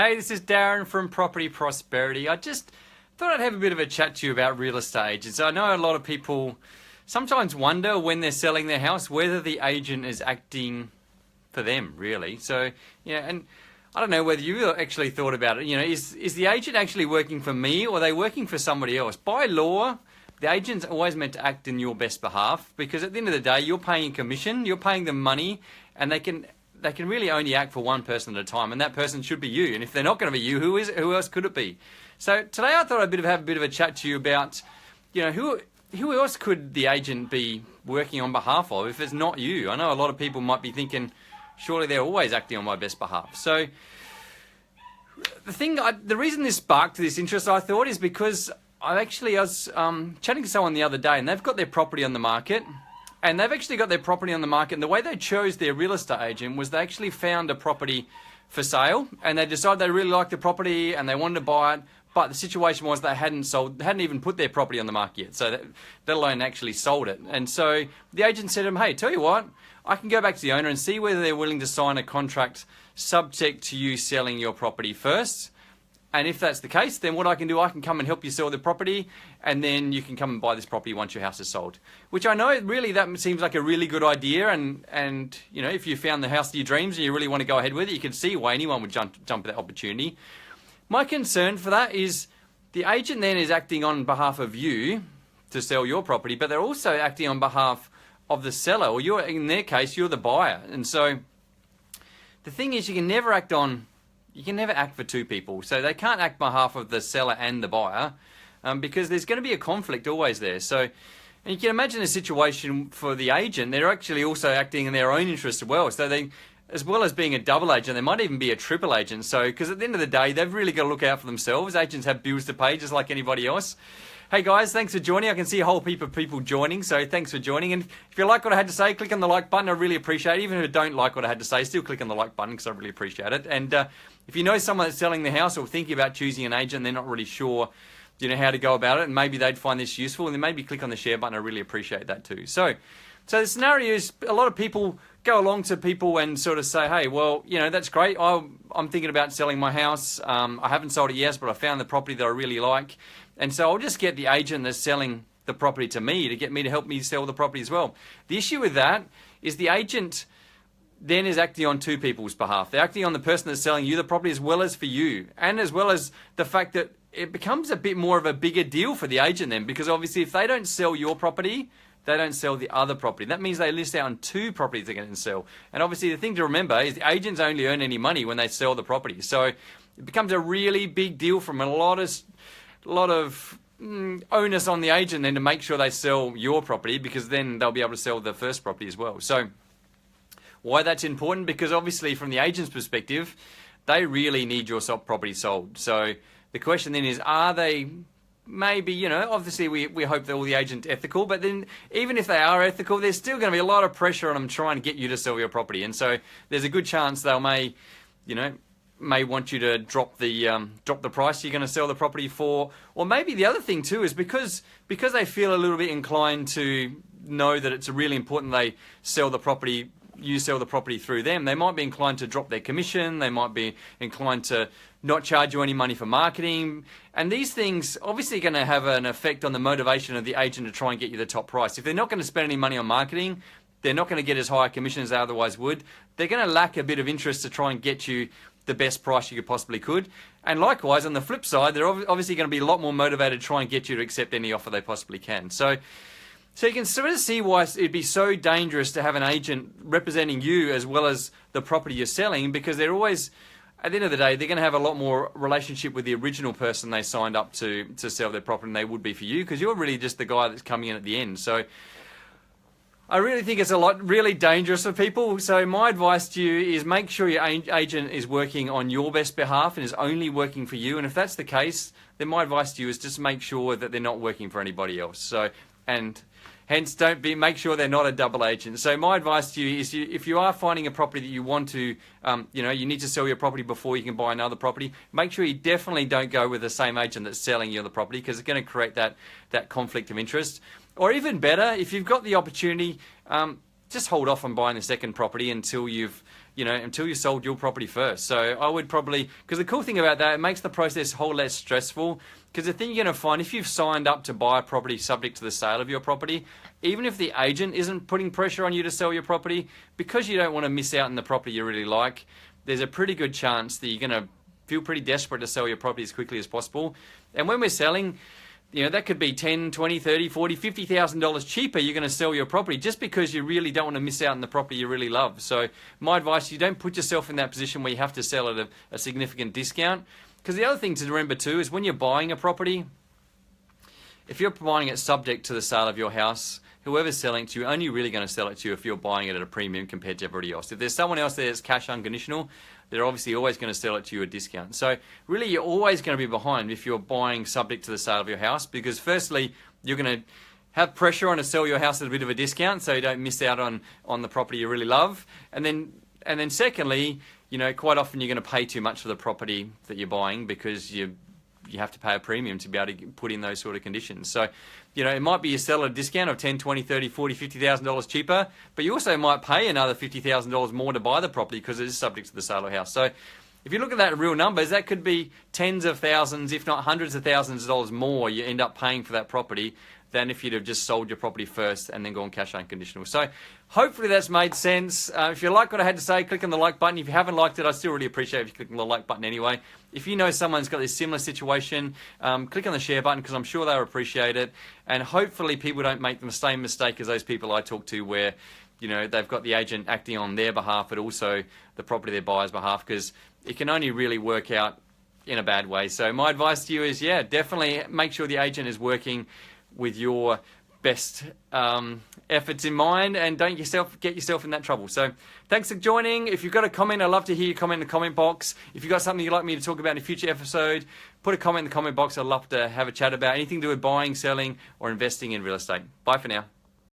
Hey, this is Darren from Property Prosperity. I just thought I'd have a bit of a chat to you about real estate agents. I know a lot of people sometimes wonder when they're selling their house whether the agent is acting for them, really. So, and I don't know whether you actually thought about it. Is the agent actually working for me or are they working for somebody else? By law, the agent's always meant to act in your best behalf because at the end of the day, you're paying commission, you're paying them money, and they can really only act for one person at a time, and that person should be you. And if they're not going to be you, who else could it be? So today I thought I'd have a bit of a chat to you about, who else could the agent be working on behalf of if it's not you? I know a lot of people might be thinking, surely they're always acting on my best behalf. So the reason this sparked this interest, I thought, is because I was chatting to someone the other day, and they've got their property on the market. And they've actually got their property on the market, and the way they chose their real estate agent was they actually found a property for sale, and they decided they really liked the property and they wanted to buy it, but the situation was they hadn't even put their property on the market yet, so let alone actually sold it. And so the agent said to them, hey, tell you what, I can go back to the owner and see whether they're willing to sign a contract subject to you selling your property first. And if that's the case, then what I can do, I can come and help you sell the property, and then you can come and buy this property once your house is sold. Which I know really that seems like a really good idea, and if you found the house of your dreams and you really want to go ahead with it, you can see why anyone would jump at that opportunity. My concern for that is the agent then is acting on behalf of you to sell your property, but they're also acting on behalf of the seller, or in their case, you're the buyer. And so the thing is, you can never act for two people. So they can't act on behalf of the seller and the buyer because there's going to be a conflict always there. So, and you can imagine a situation for the agent, they're actually also acting in their own interest as well. So they, as well as being a double agent, they might even be a triple agent. So, because at the end of the day, they've really got to look out for themselves. Agents have bills to pay just like anybody else. Hey guys, thanks for joining. I can see a whole heap of people joining, so thanks for joining. And if you like what I had to say, click on the like button. I really appreciate it. Even if you don't like what I had to say, still click on the like button because I really appreciate it. And if you know someone that's selling their house or thinking about choosing an agent, they're not really sure, how to go about it, and maybe they'd find this useful, and then maybe click on the share button. I really appreciate that too. So the scenario is a lot of people go along to people and sort of say, hey, well, that's great. I'm thinking about selling my house. I haven't sold it yet, but I found the property that I really like. And so I'll just get the agent that's selling the property to me to get me to help me sell the property as well. The issue with that is the agent then is acting on two people's behalf. They're acting on the person that's selling you the property as well as for you, and as well as the fact that it becomes a bit more of a bigger deal for the agent then, because obviously if they don't sell your property, they don't sell the other property. That means they list out on two properties they're going to sell. And obviously the thing to remember is the agents only earn any money when they sell the property. So it becomes a really big deal from a lot of onus on the agent then to make sure they sell your property, because then they'll be able to sell the first property as well. So why that's important? Because obviously from the agent's perspective, they really need your property sold. So the question then is, are they maybe, obviously we hope that all the agents are ethical, but then even if they are ethical, there's still going to be a lot of pressure on them trying to get you to sell your property. And so there's a good chance they may want you to drop the price you're going to sell the property for. Or maybe the other thing too is because they feel a little bit inclined to know that it's really important they sell the property, you sell the property through them, they might be inclined to drop their commission, they might be inclined to not charge you any money for marketing. And these things obviously going to have an effect on the motivation of the agent to try and get you the top price. If they're not going to spend any money on marketing, they're not going to get as high a commission as they otherwise would. They're going to lack a bit of interest to try and get you the best price you possibly could. And likewise, on the flip side, they're obviously going to be a lot more motivated to try and get you to accept any offer they possibly can. So you can sort of see why it'd be so dangerous to have an agent representing you as well as the property you're selling, because they're always, at the end of the day, they're going to have a lot more relationship with the original person they signed up to sell their property than they would be for you, because you're really just the guy that's coming in at the end. So I really think it's really dangerous for people. So my advice to you is make sure your agent is working on your best behalf and is only working for you. And if that's the case, then my advice to you is just make sure that they're not working for anybody else. So, and hence make sure they're not a double agent. So my advice to you is if you are finding a property that you want to, you need to sell your property before you can buy another property, make sure you definitely don't go with the same agent that's selling you the property, because it's going to create that conflict of interest. Or even better, if you've got the opportunity, just hold off on buying the second property until you've sold your property first. So I would probably, because the cool thing about that, it makes the process a whole less stressful. Because the thing you're going to find, if you've signed up to buy a property subject to the sale of your property, even if the agent isn't putting pressure on you to sell your property, because you don't want to miss out on the property you really like, there's a pretty good chance that you're going to feel pretty desperate to sell your property as quickly as possible. And when we're selling, that could be $10, $20, $30, $40, $50,000 cheaper. You're going to sell your property just because you really don't want to miss out on the property you really love. So my advice, you don't put yourself in that position where you have to sell at a significant discount. Because the other thing to remember too is when you're buying a property, if you're buying it subject to the sale of your house, whoever's selling it to you, only really going to sell it to you if you're buying it at a premium compared to everybody else. If there's someone else there that's cash unconditional, they're obviously always going to sell it to you at a discount. So really, you're always going to be behind if you're buying subject to the sale of your house, because firstly, you're going to have pressure on to sell your house at a bit of a discount so you don't miss out on the property you really love. And then secondly, quite often you're going to pay too much for the property that you're buying because you have to pay a premium to be able to put in those sort of conditions. So, it might be you sell at a discount of $10, $20, $30, $40, $50,000 cheaper, but you also might pay another $50,000 more to buy the property because it is subject to the sale of the house. So if you look at that in real numbers, that could be tens of thousands, if not hundreds of thousands of dollars more you end up paying for that property than if you'd have just sold your property first and then gone cash unconditional. So hopefully that's made sense. If you like what I had to say, click on the like button. If you haven't liked it, I still really appreciate if you click on the like button anyway. If you know someone's got this similar situation, click on the share button because I'm sure they'll appreciate it. And hopefully people don't make the same mistake as those people I talk to where they've got the agent acting on their behalf but also the property their buyer's behalf, because it can only really work out in a bad way. So my advice to you is, definitely make sure the agent is working with your best efforts in mind, and don't get yourself in that trouble. So thanks for joining. If you've got a comment, I'd love to hear your comment in the comment box. If you've got something you'd like me to talk about in a future episode, put a comment in the comment box. I'd love to have a chat about anything to do with buying, selling, or investing in real estate. Bye for now.